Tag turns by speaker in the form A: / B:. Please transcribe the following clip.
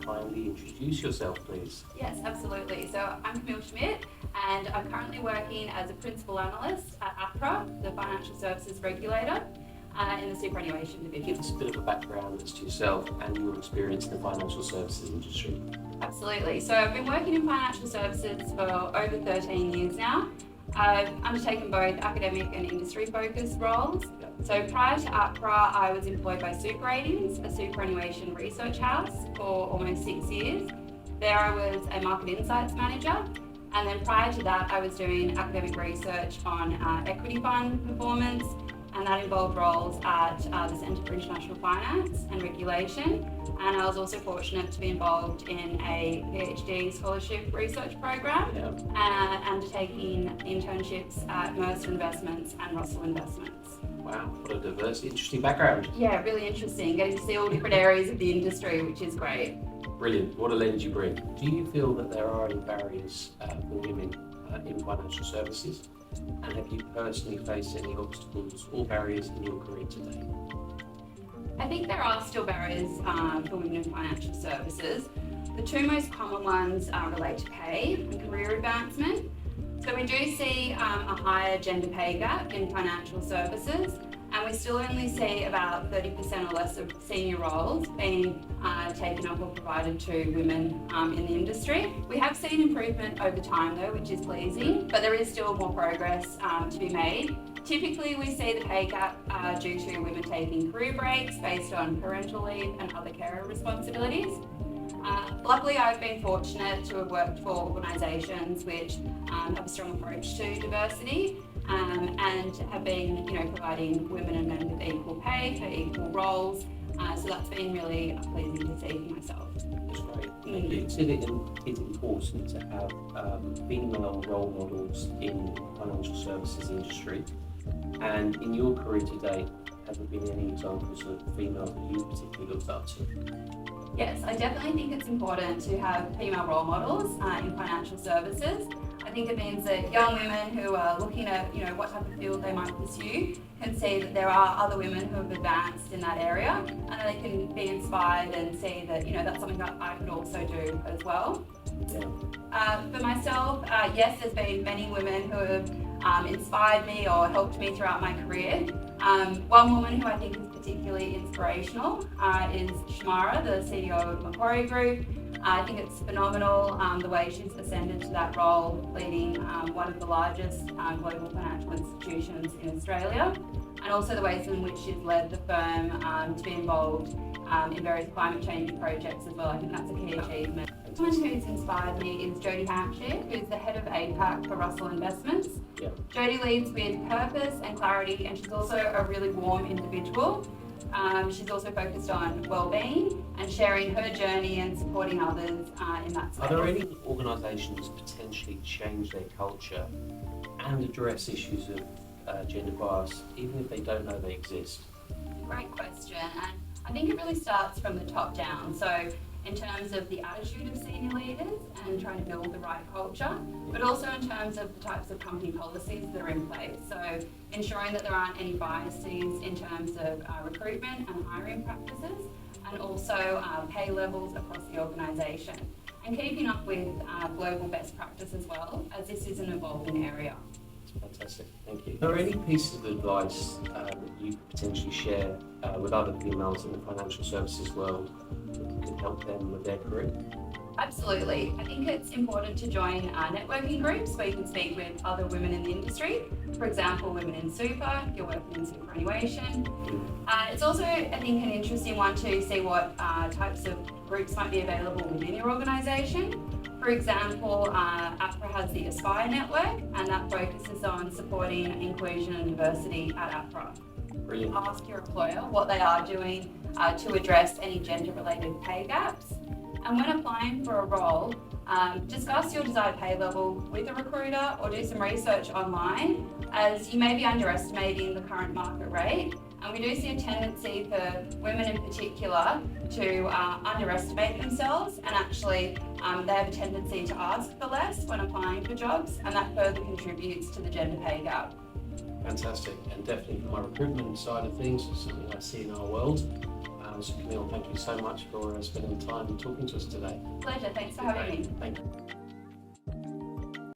A: kindly introduce yourself, please?
B: Yes, absolutely. So I'm Camille Schmidt, and I'm currently working as a principal analyst at APRA, the financial services regulator, in the superannuation division.
A: Give us a bit of a background as to yourself and your experience in the financial services industry.
B: Absolutely. So I've been working in financial services for over 13 years now. I've undertaken both academic and industry-focused roles. So prior to APRA, I was employed by Super Ratings, a superannuation research house, for almost 6 years. There I was a market insights manager, and then prior to that I was doing academic research on equity fund performance, and that involved roles at the Centre for International Finance and Regulation, and I was also fortunate to be involved in a PhD scholarship research program, undertaking internships at Mercer Investments and Russell Investments.
A: Wow, what a diverse, interesting background.
B: Yeah, really interesting, getting to see all different areas of the industry, which is great.
A: Brilliant, what a lens you bring. Do you feel that there are any barriers for women in financial services? And have you personally faced any obstacles or barriers in your career today?
B: I think there are still barriers for women in financial services. The two most common ones relate to pay and career advancement. So we do see a higher gender pay gap in financial services, and we still only see about 30% or less of senior roles being taken up or provided to women in the industry. We have seen improvement over time though, which is pleasing, but there is still more progress to be made. Typically we see the pay gap due to women taking career breaks based on parental leave and other carer responsibilities. Luckily, I've been fortunate to have worked for organisations which have a strong approach to diversity and have been, providing women and men with equal pay for equal roles. So that's been really pleasing to see for myself.
A: That's great. Do you consider it important to have female role models in the financial services industry? And in your career to date, have there been any examples of females that you particularly looked up to?
B: Yes, I definitely think it's important to have female role models in financial services. I think it means that young women who are looking at, what type of field they might pursue can see that there are other women who have advanced in that area, and they can be inspired and see that, that's something that I could also do as well. For myself, yes, there's been many women who have inspired me or helped me throughout my career. One woman who I think is particularly inspirational is Shamara, the CEO of Macquarie Group. I think it's phenomenal the way she's ascended to that role, leading one of the largest global financial institutions in Australia, and also the ways in which she's led the firm to be involved in various climate change projects as well. I think that's a key achievement. Someone who's inspired me is Jodie Hampshire, who's the head of APAC for Russell Investments. Jodie leads with purpose and clarity, and she's also a really warm individual. She's also focused on well-being and sharing her journey and supporting others in that space.
A: Are there any organisations potentially change their culture and address issues of gender bias, even if they don't know they exist?
B: Great question, and I think it really starts from the top down. So in terms of the attitude of senior leaders and trying to build the right culture, but also in terms of the types of company policies that are in place. So ensuring that there aren't any biases in terms of recruitment and hiring practices, and also pay levels across the organisation, and keeping up with global best practice as well, as this is an evolving area.
A: Fantastic, thank you. Are there any pieces of advice that you could potentially share with other females in the financial services world that can help them with their career?
B: Absolutely. I think it's important to join networking groups where you can speak with other women in the industry. For example, Women in Super, if you're working in superannuation. It's also, I think, an interesting one to see what types of groups might be available within your organisation. For example, APRA has the Aspire network, and that focuses on supporting inclusion and diversity at APRA.
A: Brilliant.
B: Ask your employer what they are doing to address any gender-related pay gaps. And when applying for a role, discuss your desired pay level with a recruiter or do some research online, as you may be underestimating the current market rate. And we do see a tendency for women in particular to underestimate themselves, and actually they have a tendency to ask for less when applying for jobs, and that further contributes to the gender pay gap.
A: Fantastic, and definitely from my recruitment side of things, something I see in our world. So Camille, thank you so much for spending time and talking to us today.
B: Pleasure, thanks for having me.
A: Thank you.